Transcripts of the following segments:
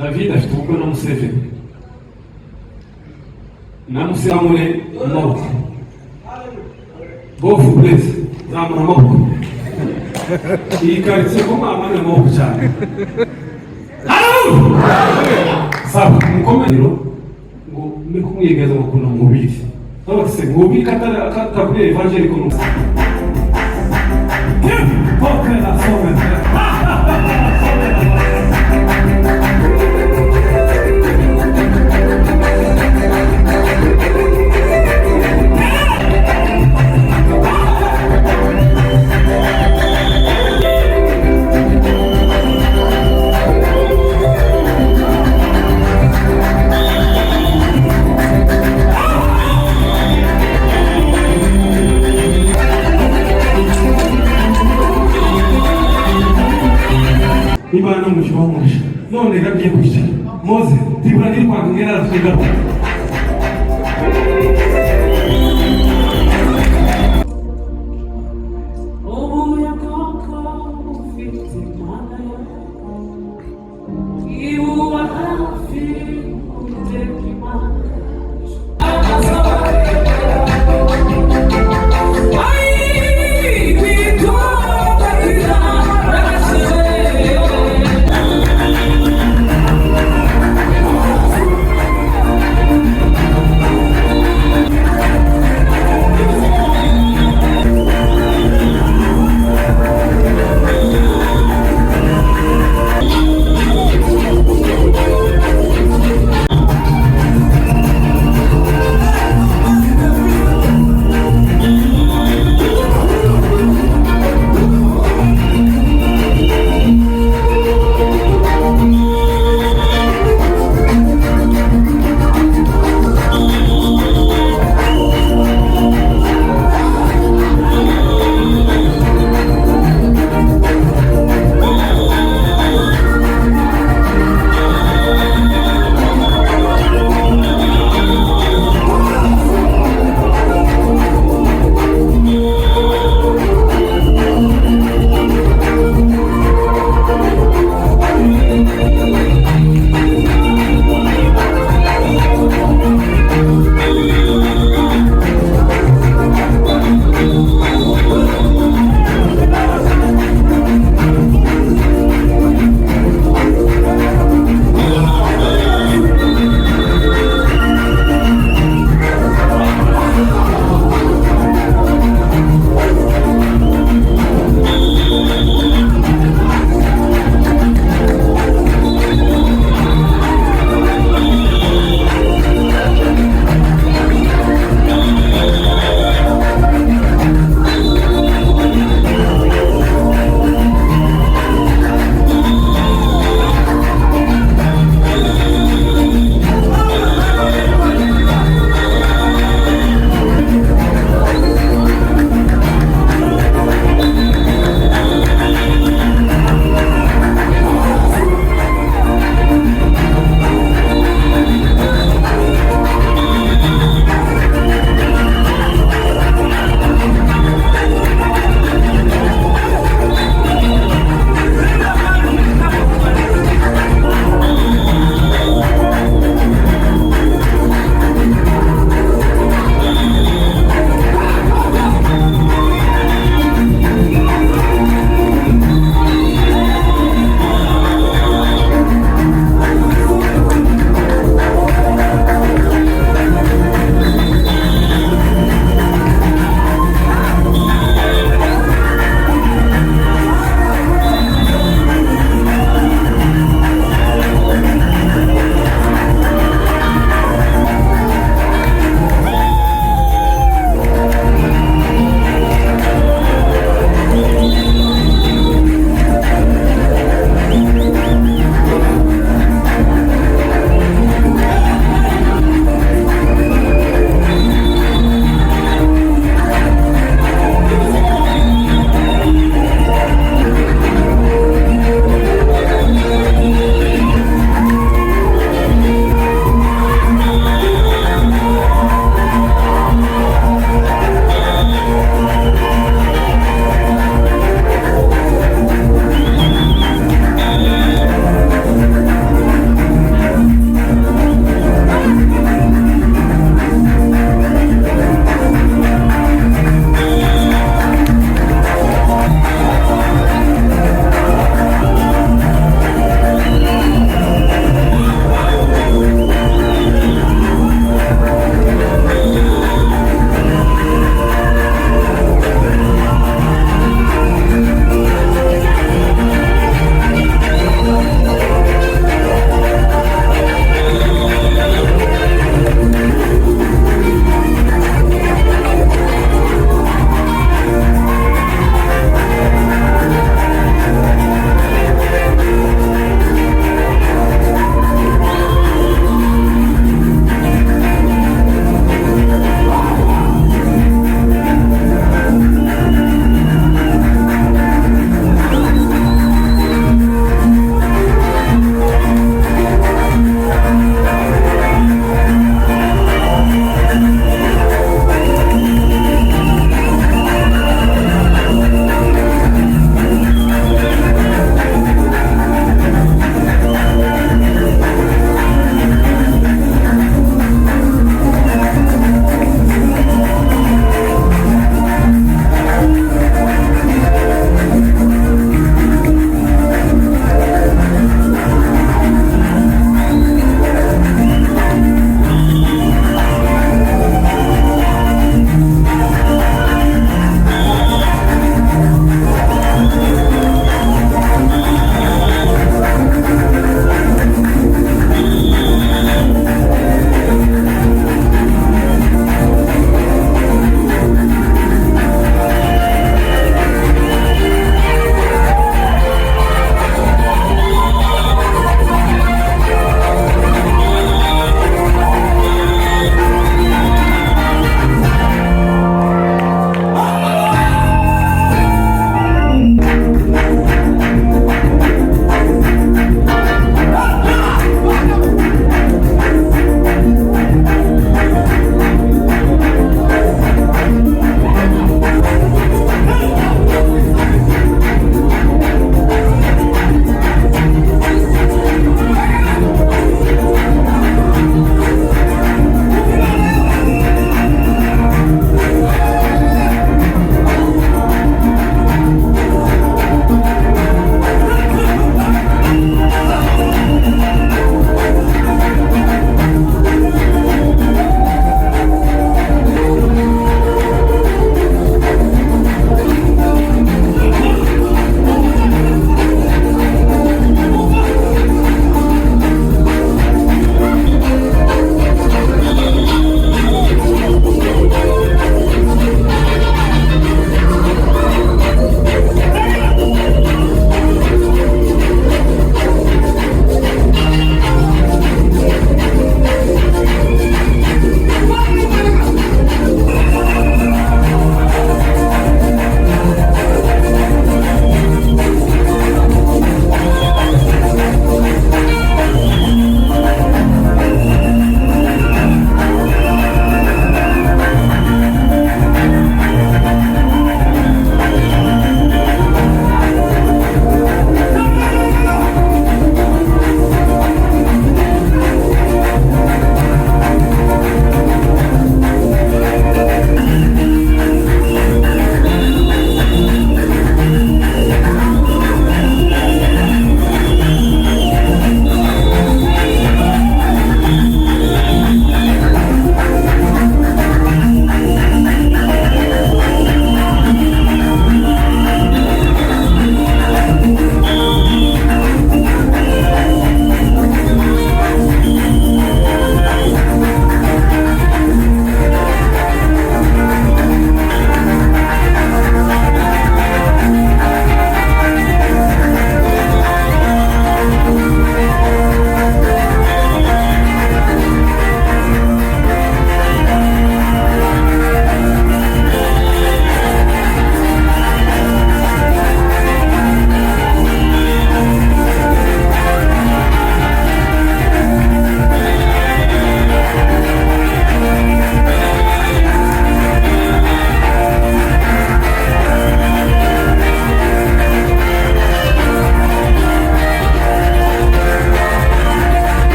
David afite ubukwe na Museveni na Museveni amaboko bofu burezi zamura amaboko iyi karitsiye ko mwamane amaboko cyane saba mukomerero ngo mbe kumwigeza ngo kuna mubiri nabase mubiri katavuye evangelical n'usa poke na sobe Imana mujyiho murisha none gagiye kwicara Moze tibura niri kwa ngera rafika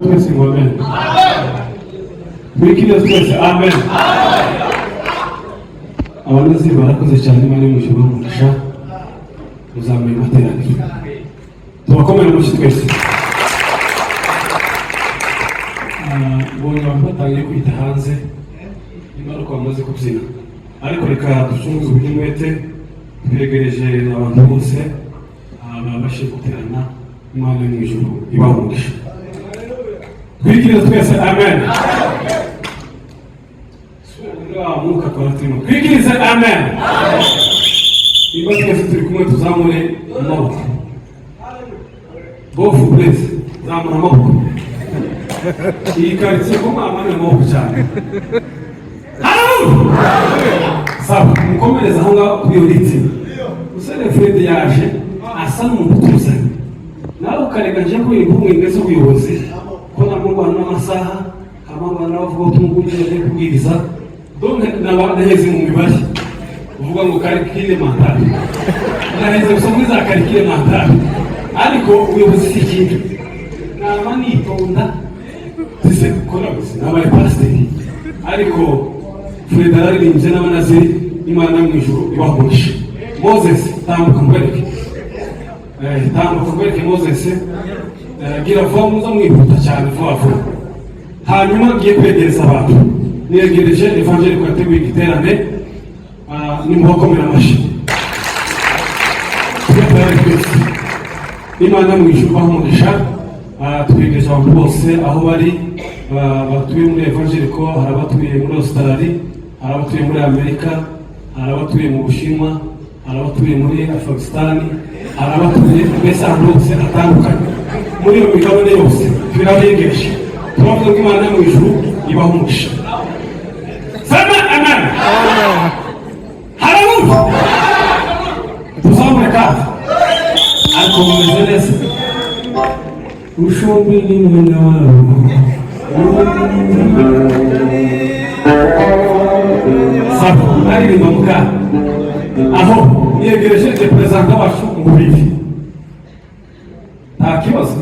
twese ngo amen. Twikirize twese amen. Abanozi barakoze cyane, Imana y'umujuru umugisha uzamuye materaniro. Tubakomere amashyi twese. Mbonye abantu batangiye kwita hanze ingaruka bamaze kubyina, ariko reka ducunguze uburyo umwete twegereje abantu bose babashe guterana. Imana yo mu ijuru ibahe umugisha. Twikirize twese amen. Mwuka twaratimo twikirize amen. Niba twese turi kumwe tuzamure amaboko. Bofu please, zamura amaboko. Iyi karitsiye ko mwamane amaboko cyane. Sawa, mukomereza aho ngaho kuri iyo riti. Musore Fred yaje asa n'umuntu utuzanye. Nawe ukarega nje ko ibumwe ndetse ubuyobozi ko namurwana n'amasaha abana bavuga ko tumugurije kubwiriza donke nabaheze mu mibare uvuga ngo karikire mentale naheze gusoma za karikire mentale, ariko ubuyobozi si ikintu nama nitonda tise gukora gusa nabaye pasiteri, ariko Fredari ninje n'abanaziri Imana mu ijuru ibahurisha. Moses tambuka mwereke tambuka mwereke Moses gira vuba muza mwihuta cyane vuba vuba. Hanyuma ngiye kwegereza abantu, niyegereje evangeli ko yateguye igiterane, nimubakomera amashyi. Imana mu ijuru ibahe umugisha. Twegereje abantu bose aho bari, batuye muri evangeli ko hari abatuye muri Australia, hari abatuye muri Amerika, hari abatuye mu Bushinwa, hari abatuye muri Afghanistan, hari abatuye mbese ahantu hose hatandukanye muri iyo migabane yose turabegereje. Turavuga ko Imana mu ijuru ibahe umugisha. Sema amen. Haleluya. Tuzamure kazi ariko mumeze neza. Ushombe ni mwana wabo. Sapo aririmba muka aho yegereje representa wacu umubiri. Nta kibazo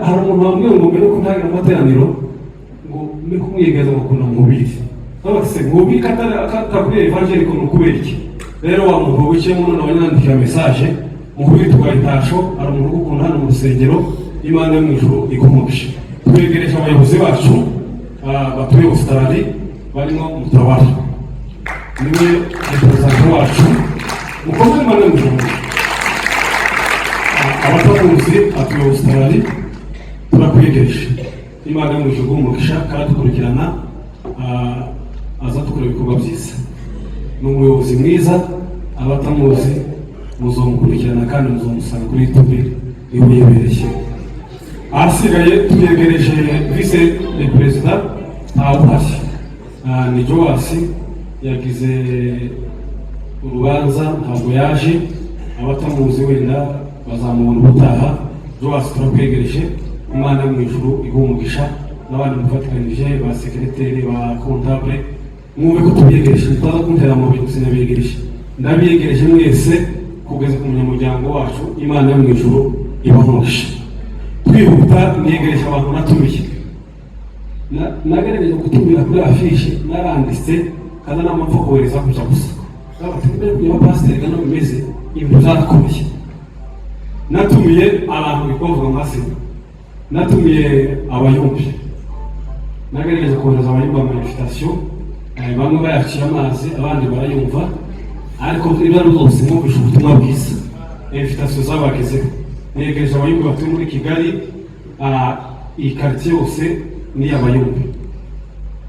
hari umuntu wambwiye ngo mbere ko ntagira amateraniro ngo mbe kumwigeza ngo kuna umubiri nabase ngobi katakuriye evangeli ko nukubera iki. Rero wa muntu wicaye muno n'abanyandikira message umubiri twayitasho ari umuntu gukunda hano mu rusengero. Imana yo mu ijuru igumugisha. Twegereje abayobozi bacu batuye Australia barimo Mutabara niwe representa wacu mukomere Imana yo mu ijuru. Abatamuzi atuye Australia turakwegereje. Imana yo mu ijuru igumugisha kandi dukurikirana aza dukora ibikorwa byiza. Ni umuyobozi mwiza, abatamuzi muzomukurikirana kandi muzomusanga kuri YouTube niwe yibereye. Ahasigaye tuyegereje vice perezida ntawuhashye ni Joasi yagize urubanza ntabwo yaje, abatamuzi wenda bazamubona ubutaha. Joasi turakwegereje. Imana mu ijuru igumugisha n'abandi mufatikanije ba secrétaire ba comptable mwumve ko tubiyegereje. Tutaza kuntera mu bintu sinabiyegereje, ndabiyegereje mwese kugeza ku munyamuryango wacu. Imana mu ijuru ibamugisha. Twihuta niyegereje abantu natumiye, nagerageje gutumira kuri afishe naranditse kandi n'amapfa kohereza kuja gusa abatumire kugira pasiteri gano bimeze ibintu byarakomeye. Natumiye abantu bikovuga amasina, natumiye abayumbi, nagerageje kohereza abayumbi ama-invitation, bamwe bayaciye amazi abandi barayumva, ariko ibyo zose mwumvisha ubutumwa bwiza. Invitation zabagezeho. Negereje abayumbi batuye muri Kigali, iyi quartier yose ni abayumbi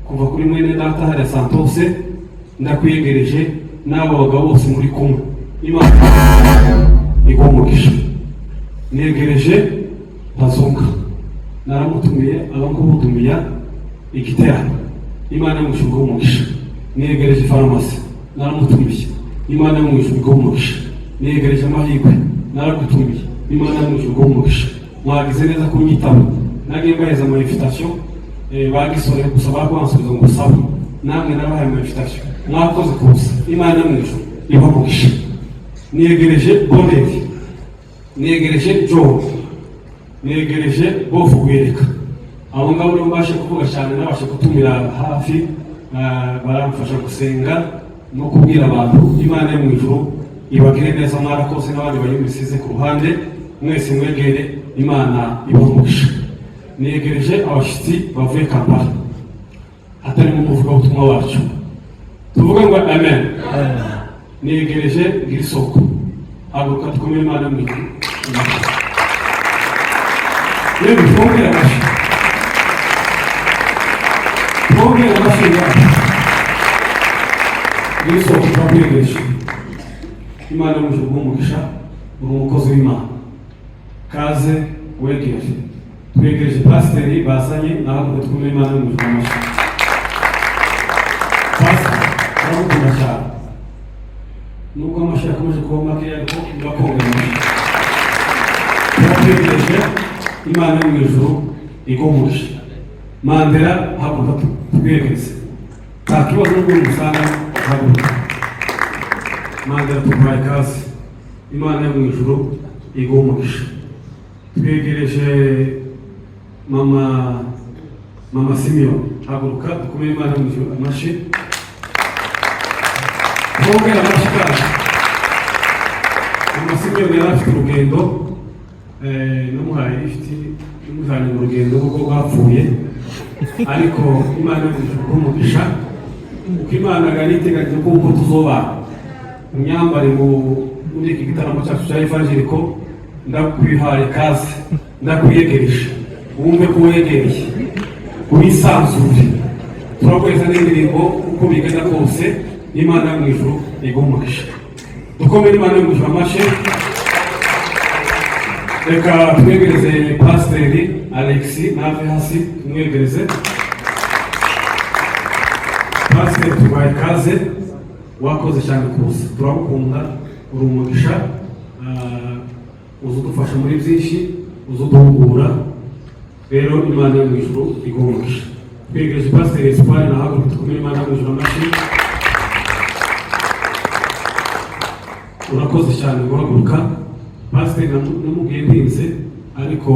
kuva kuri mwene data hari Santose ndakwegereje n'abo bagabo bose muri kumwe. Imana igumugisha. Negereje Bazunga naramutumiye abangubutumiya igiterane. Imana mu ijuru igumugisha. Negereje Farumasi naramutumiye. Imana mu ijuru igumugisha. Negereje Amahirwe naragutumiye. Imana mu ijuru igumugisha. Mwagize neza kunyitaba, nagiye mbaheza ama invitation bagisore gusa bakwansubiza ngo sawa, namwe nabahaye ama invitation mwakoze kuza. Imana mu ijuru ibamugisha. Negereje Boneri, negereje Joe, negereje Bofu Gwereka. abo ngabo nibo mbashe kuvuga cyane, nabashe gutumira hafi, baramfasha gusenga no kubwira abantu Imana yo mu ijuru ibagire neza. Mwarakoze n'abandi bayumvisize ku ruhande, mwese mwegere, Imana ibamugisha. Negereje abashyitsi bavuye Kampala, hatarimo umuvugabutumwa wacu, tuvuga ngo amen. Negereje Girisoko, haguruka dukomere Imana mu ijuru. Yewe twongere amashyi, twongere amashyi yacu. Girisoko twakwegereje, Imana yo mu ijuru umugisha, uri umukozi w'Imana, kaze wegereje. Twegereje pasiteri bazanye, nahaguruka dukomere Imana yo mu ijuru amashyi. Pasiteri turagukunda cyane, nubwo amashyi akomeje kuba make ariko ndakongera amashyi. Turatwegereje, Imana yo mu ijuru igumugisha. Mandela haguruka twegereze, nta kibazo n'ubwo musanga, haguruka. Mandela tuguhaye ikaze, Imana yo mu ijuru igumugisha. Twegereje mama Simeon, haguruka dukomere Imana yo mu ijuru amashyi. Twongere amashyi kandi. Mama Simeon yari afite urugendo, namuhaye lifti, namujyanye mu rugendo rwo rwapfuye, ariko Imana yo mu ijuru igumugisha. Uko Imana yariteganyije ko uko tuzobana imyambare muri iki gitaramo cyacu cya Evangeliko, ndakwihaye kaze, ndakwiyegereje, wumve ko wegereye, wisanzure. Turakweza n'indirimbo uko bigenda kose, Imana yo mu ijuru igumugisha. Dukomere Imana yo mu ijuru amashyi. Reka twegereze Pasiteri Alexis, nave hasi tumwegereze. Pasiteri tubaye ikaze, wakoze cyane kuza, turagukunda, uri umugisha, uza udufasha muri byinshi, uza uduhugura. Rero Imana yo mu ijuru igumugisha. Twegereje Pasiteri Espoir, nahaguruka dukomere Imana yo mu ijuru amashyi. Urakoze cyane guhaguruka. Pasiteri namubwiye ndinze, ariko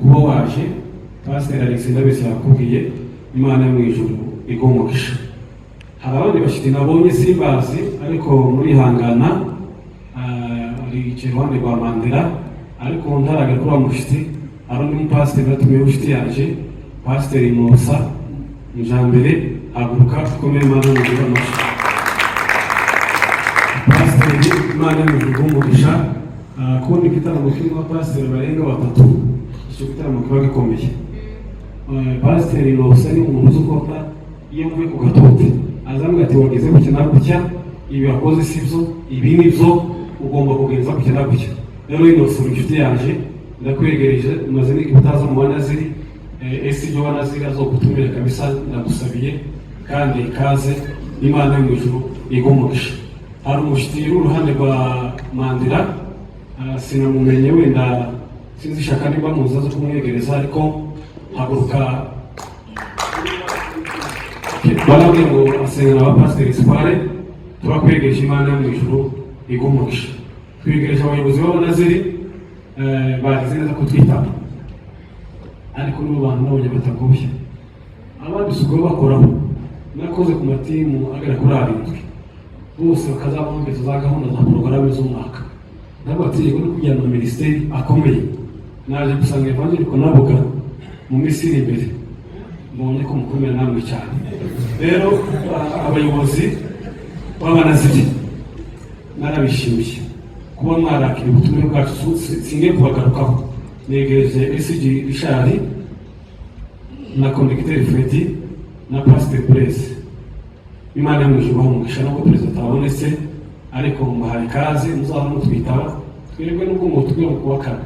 kuba waje, Pasiteri Alexis ndabese yakubwiye, Imana yo mu ijuru igumugisha. Hari abandi bashyitsi nabonye simbazi, ariko murihangana, aricaye iruhande rwa Mandela, ariko ntaragera kuri wa mushyitsi. Hari undi mupasiteri natumiye w'inshuti yaje, Pasiteri Musa Mujambere, haguruka dukomere Imana yo mu ijuru amashyi. Pasiteri, Imana yo mu ijuru igumugisha. Kubona igitaramo kirimo abapasiteri barenga 3, icyo gitaramo kiba gikomeye. Pasiteri Musa ni umuntu uzi ukota, iyo mvuye ku gatote azambwira ati wageze gutya na gutya, ibi wakoze si byo, ibi ni byo, ugomba kugenza gutya na gutya. Rero inosura inshuti yaje, ndakwegereje, umaze n'igihe utaza mu Banaziri, ese ibyo Banaziri azogutumira kabisa, ndagusabiye kandi ikaze, Imana yo mu ijuru igumugisha. Hari umushyitsi uri uruhande rwa Mandela, sinamumenye, wenda sinzi ishaka niba muza zo kumwegereza, ariko haguruka. Barabwiye ngo asengana abapasiteri Espoir, turakwegereje, Imana yo mu ijuru igumugisha. Twegereje abayobozi b'Abanaziri, bagize neza kutwitaba, ariko nibo bantu nabonye batagoye. Abandi usigaye bakoraho, nakoze ku matimu agera kuri 7, bose bakazabongeza za gahunda za porogaramu z'umwaka. Ndabategeko no kujyana mu minisiteri akomeye. Naje gusanga Evangeliko naboga mu minsi iri imbere, mbonye ko mukomera namwe cyane. Rero abayobozi b'Abanaziri narabishimiye kuba mwarakira ubutumire bwacu, singiye kubagarukaho. Negereje SG Richard na Conducteur Freddy na Pasiteri Blaise. Imana yo mu ijuru umugisha, nubwo perezida atabonetse, ariko muhaye ikaze, muzaba mutwitaba. Twebwe nubwo ngo tujye mu kuwa kane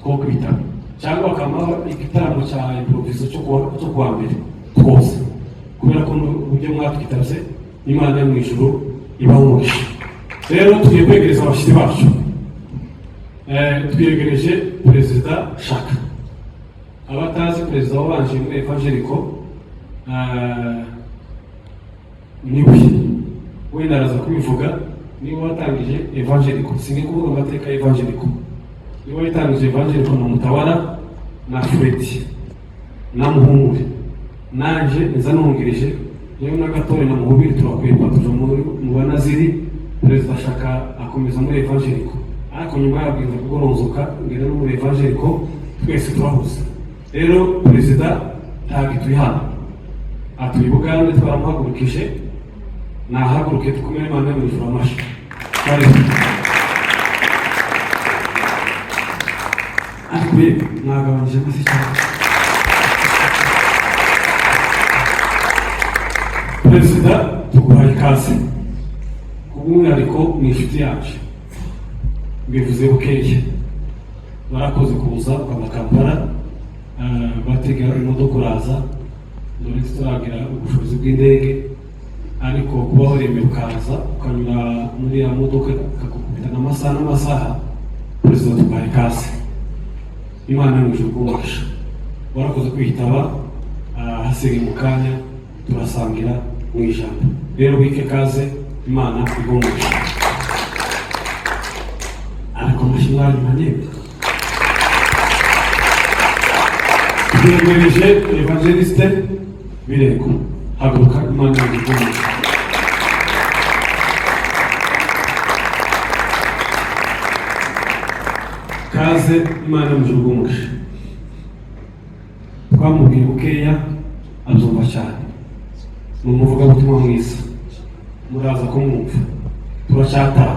two kwitaba, cyangwa bakamaho igitaramo cya improviso cyo kuwa mbere twose, kubera ko uburyo mwatwitabye, Imana yo mu ijuru ibaha umugisha. Rero tugiye kwegereza abashyitsi bacu. Twiyegereje Perezida Shaka. Abatazi perezida wabanje muri Evangeliko, niwe wenda araza kubivuga, niwe watangije Evangeliko. Singe kuvuga amateka ya Evangeliko, niwe watangije Evangeliko na Mutawara na Freddy. namuhumure nanje nza nungirije yewe na Gatore na Muhubiri turakwepa tuja mu banaziri perezida Shaka akomeza muri evangelico ariko nyuma yabwiza kugoronzoka ngera no muri evangelico twese turahuza rero perezida ntagituye hano atuye Bugande twaramuhagurukije nahaguruke tukumere Imana mu ijuru amashi ariko mwagabanyije amasi cyane perezida tuguhaye ikaze kubw'umwihariko mu inshuti yacu bivuze bukeye barakoze kuza kwa Kampala batega imodoka uraza dore tutaragira ubushobozi bw'indege ariko kuba waremeye ukaza ukanyura muri ya modoka kakukubitana amasaha n'amasaha perezida tuguhaye ikaze Imana y'umujuru bw'umugisha warakoze kwitaba hasigaye mu kanya turasangira mu ijambo rero wike kaze Imana igumugisha ariko mashimari manebe twegereje evangeliste Birego haguruka Imana igumugisha kaze Imana y'umujuru bw'umugisha twamubwiye bukeya azumva cyane ni umuvugabutumwa mwiza muraza kumwumva turacyataha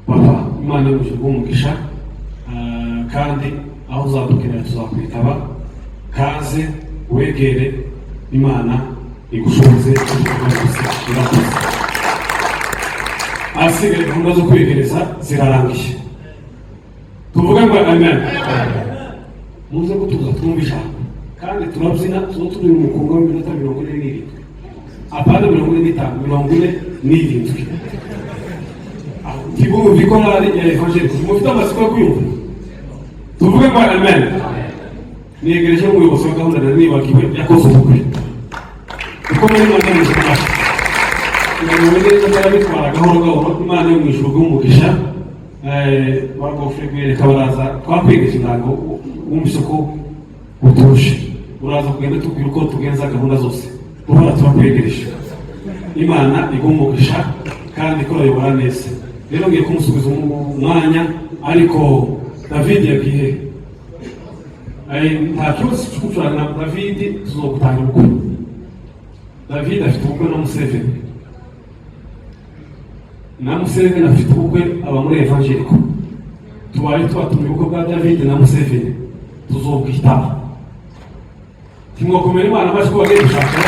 papa Imana y'umujuru bw'umugisha kandi aho uzadukenera tuzakwitaba kaze wegere Imana igushoboze irakoze ahasigaye gahunda zo kwegereza zirarangiye tuvuge ngo amen muze gutuza twumva ijambo kandi turabyina tuba turi mu mukunga w'iminota 47 apana 45 Tibu vikorari ya evangelico mufite amasiko yo kuyumva tuvuge ngo amen niyegereje umuyobozi wa gahunda na nibagiwe yakoze ubukwe ukomeye Imana y'umujuru bitwara gahoro gahoro Imana yo mu ijuru bw'umugisha bagofre kabaraza twakwegeje intango wumvise ko utuje uraza kugenda tubwira uko tugenza gahunda zose uhora turakwegereje Imana igumugisha kandi ko yobora neza rero ngiye kumusubiza umwanya ariko David yagiye nta kibazo cy'ukucurana na David tuzogutanga ubukwe David afite ubukwe na Museveni afite ubukwe aba muri evangelico tubaye twatumiye ubukwe bwa David na Museveni tuzobwitaba timwokomera Imana baje ko bagiye gushaka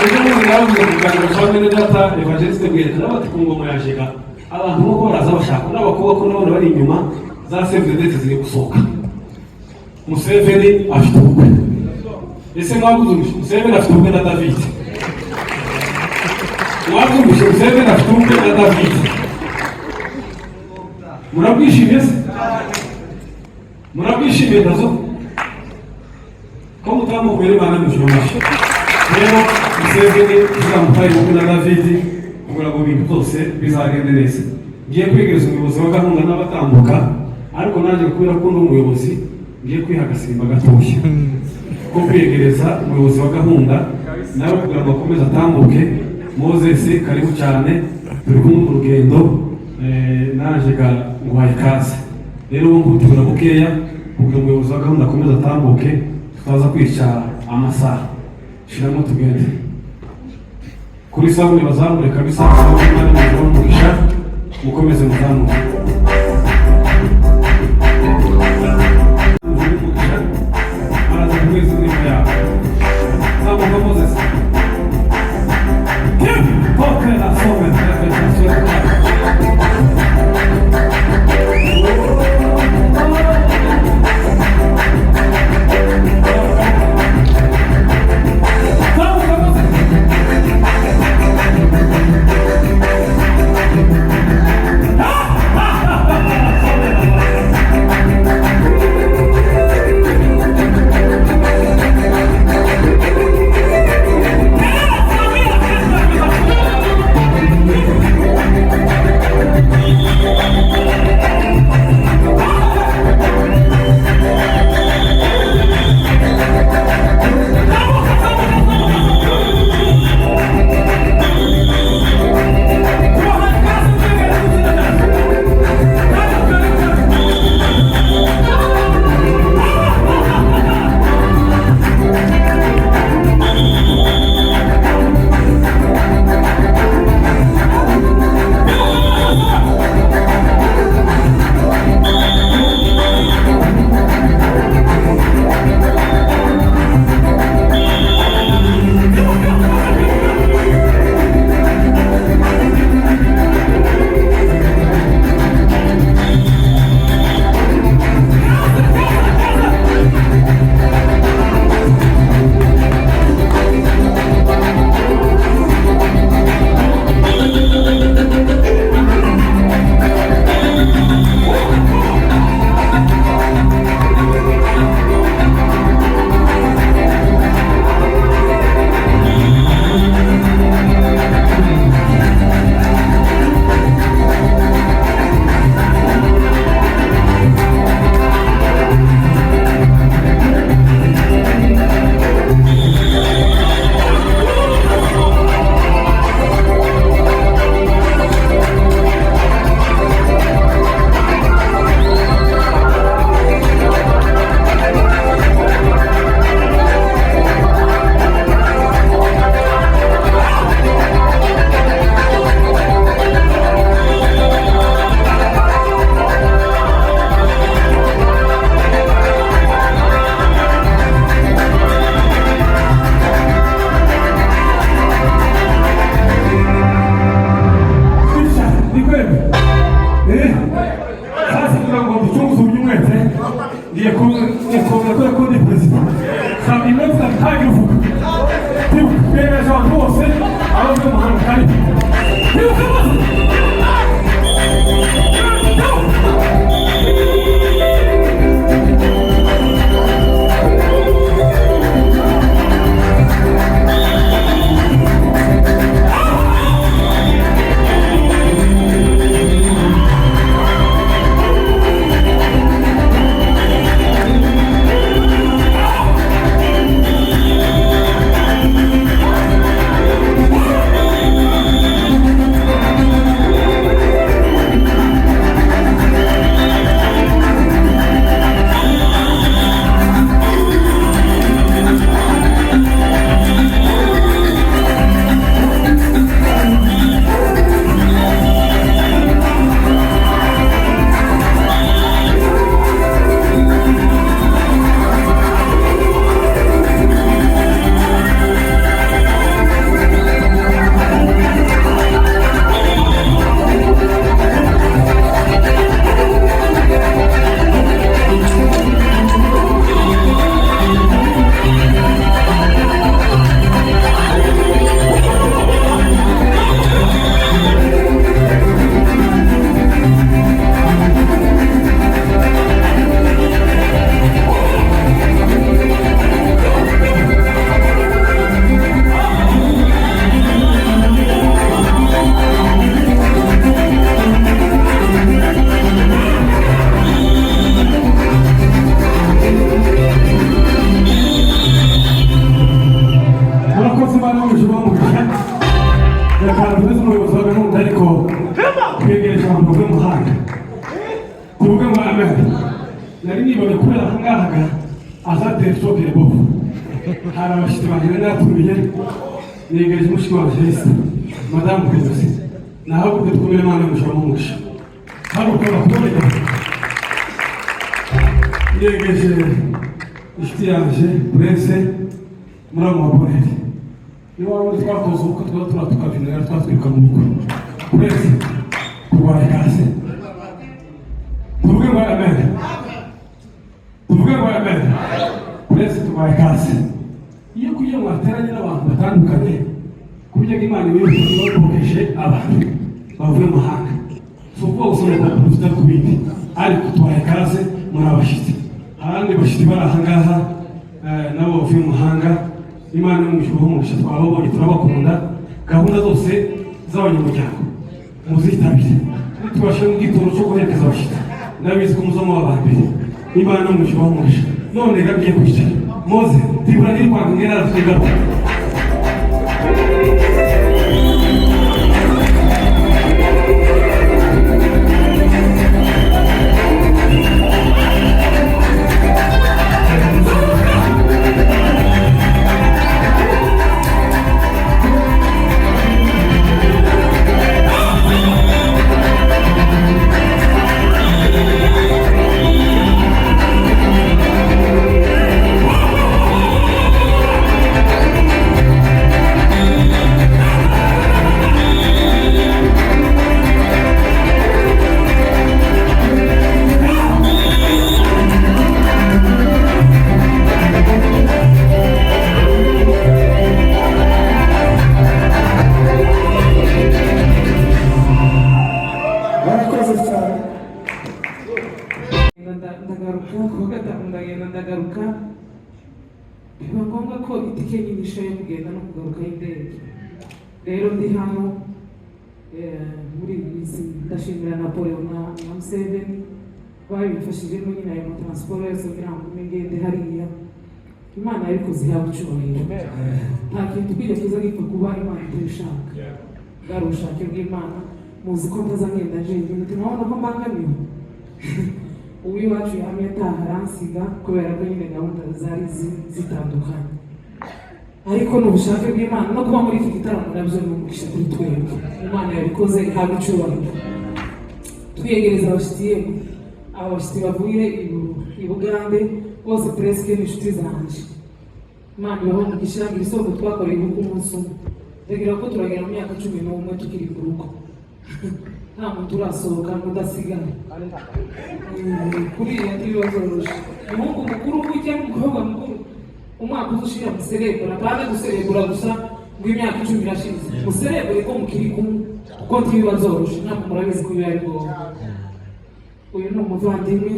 ejo muri nawe kuganira cyane na data evangeliste bwete n'abati ku ngoma yashega abantu nuko baraza bashaka n'abakobwa ko nabone bari inyuma za save the date ziri gusohoka Museveni afite ubukwe ese mwabuze Museveni afite ubukwe na David mwabuze Museveni afite ubukwe na David murabwishimiye nazo ko mutamubwira Imana y'umujuru rero Museveni tuzamuhaye ubukwe na David kugira ngo ibintu byose bizagende neza ngiye kwegereza umuyobozi wa gahunda n'abatambuka ariko nanjye kubera ko ndi umuyobozi ngiye kwihagasimba gatoshya ko kwegereza umuyobozi wa gahunda nawe kugira ngo akomeze atambuke Moses karibu cyane turi kumwe mu rugendo naje nguhaye ikaze rero ubu ngubu bukeya kugira umuyobozi wa gahunda akomeze atambuke tutaza kwica amasaha shiramo tugende kuri sabuni bazamure kabisa Imana y'umujuru bw'umugisha mukomeze muzamure araza kumwezi n'imwe yawe zamuka Moses poke na some ko yakundi perezida saa imwe zitatangira uvuga twemeje abantu bose abavuye mu mahanga kandi twibuke bose Negereje mushiki wa Jesse, Madamu Kwezi, na hapo tukumele mwana mshamusha. Hapo kwa kuboneka. Negereje ishtiyaje Prince muramu wa Bonnet. Ni wao twakoze uko tukavinira twatwika muko. Prince kubaye kasi. Tuvuge ngo amen. Tuvuge ngo amen. Prince tubaye kasi. Iyo kugira ngo ateranye n'abantu batandukanye kugira Imana iberekeje abantu bavuye mu mahanga so bose bafite kubindi ariko twaye kaze muri abashitsi abandi bashitsi bari ahangaha nabo bavuye mu mahanga Imana n'umujuru w'umugisha twababonye turabakunda gahunda zose z'abanyamuryango muzitabire tubashe mu gitondo cyo guherekeza abashitsi ndabizi ko muzamo abambere Imana n'umujuru w'umugisha none gagiye kwicara Moze, tibura ni kwa ngera rafika. ndagaruka biba ngombwa ko itike nyine ishoye kugenda no kugaruka y'indege rero ndi hano muri izi ndashimira Napoleon na Museveni babifashijemo nyine ayo matransport yose kugira ngo ngende hariya Imana yabikoze ihabwa icyubahiro nta kintu kujya kiza gipfa kuba Imana itishaka bwari ubushake bw'Imana muzi ko ntazagenda jenyine tunabona ko mbangamiwe uwiwacu yamye ataha aransiga kubera ko nyine gahunda zari zitandukanye ariko n'ubushake bw'Imana no kuba muri iki gitaramo nabyo ni umugisha kuri twebwe Imana yabikoze ihabwa icyubahiro twiyegereza abashyitsi yego abashyitsi bavuye i Bugande bose presque ni inshuti zanjye Imana ibaho umugisha ngira isoko twakoreye ubukwe umunsi umwe ndagira ko turagera mu myaka 11 tukiri ku rugo nta muntu urasohoka mudasigara kuriya ntibibazoroshe umuhungu mukuru ujya n'umukobwa mukuru umwaka uza ushira muserebura bane guserebura gusa ngo imyaka 10 irashize muserebure ko mukiri kumwe kuko ntibibazoroshe ntabwo murabizi ko biba ari ngombwa. Uyu ni umuvandimwe,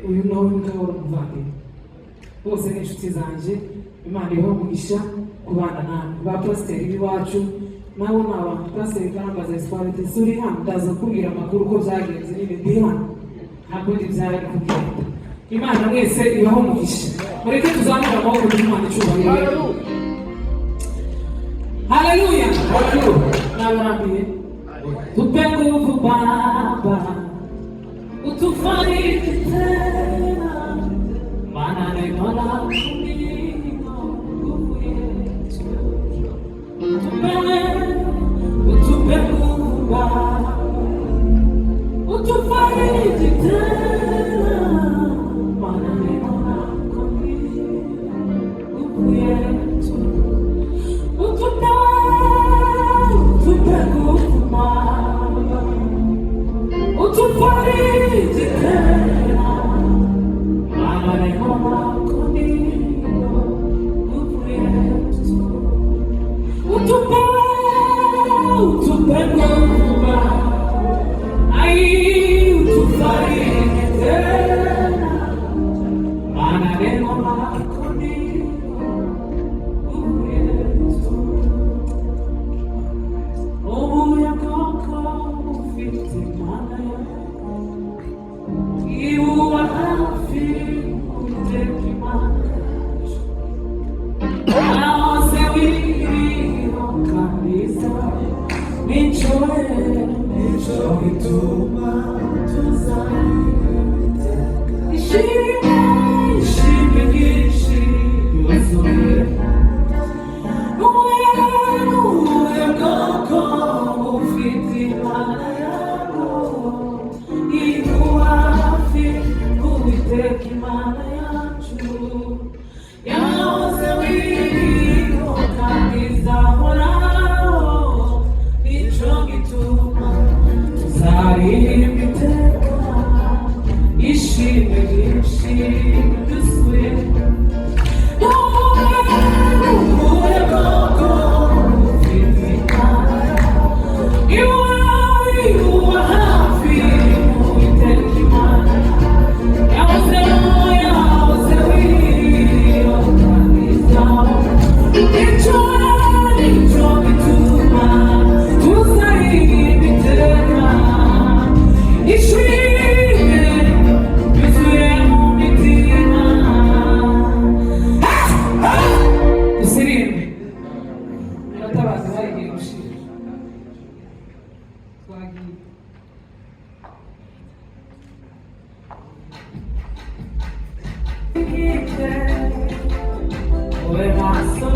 uyu nawe ngahora umuvandimwe, bose ni inshuti zanjye. Imana ibahe umugisha kubana nawe. Ba pasiteri b'iwacu nabo ni abantu. Pasiteri Karambaza Espoirite suri hano ndaza kubwira amakuru uko byagenze nyine ndi hano ntabwo ndi byari kugenda. Imana mwese ibahe umugisha, mureke tuzamure amaboko y'Imana icyubahiro. Haleluya, nabarambiye. Tupe nguvu Baba, utufariji tena, maana neno lako ndilo nguvu yetu. Utupe nguvu Baba, utufariji tena, maana neno lako ndilo nguvu yetu. Utupe nguvu Baba, utufariji tena, maana neno lako ndilo nguvu yetu. Utupe nguvu Baba, utufariji tena, maana neno lako ndilo nguvu yetu. Ubuya bwako bufite Imana yako, ibuba hafi Uwiteka Imana yacu. Nahoze wiriho kabisa, nico gituma tuzahirwa. Ishimwe ryinshi yuzuye, ubuya bwako bufite Imana yako, ibuba hafi Uwiteka Imana yacu. Yahoze wiriho kandi izahoraho, nico gituma tuzaririmba iteka. Ishimwe ryinshi ryuzuye, ubuya bwako bufite Imana yako, ibuba hafi Uwiteka Imana yacu. Yahoze wiriho kandi izahoraho, nico gituma tuzaririmba iteka. Ishimwe ryuzuye mu mitima. Dusirimbe abatabazi barigiye gushira. Twagiye Oe maso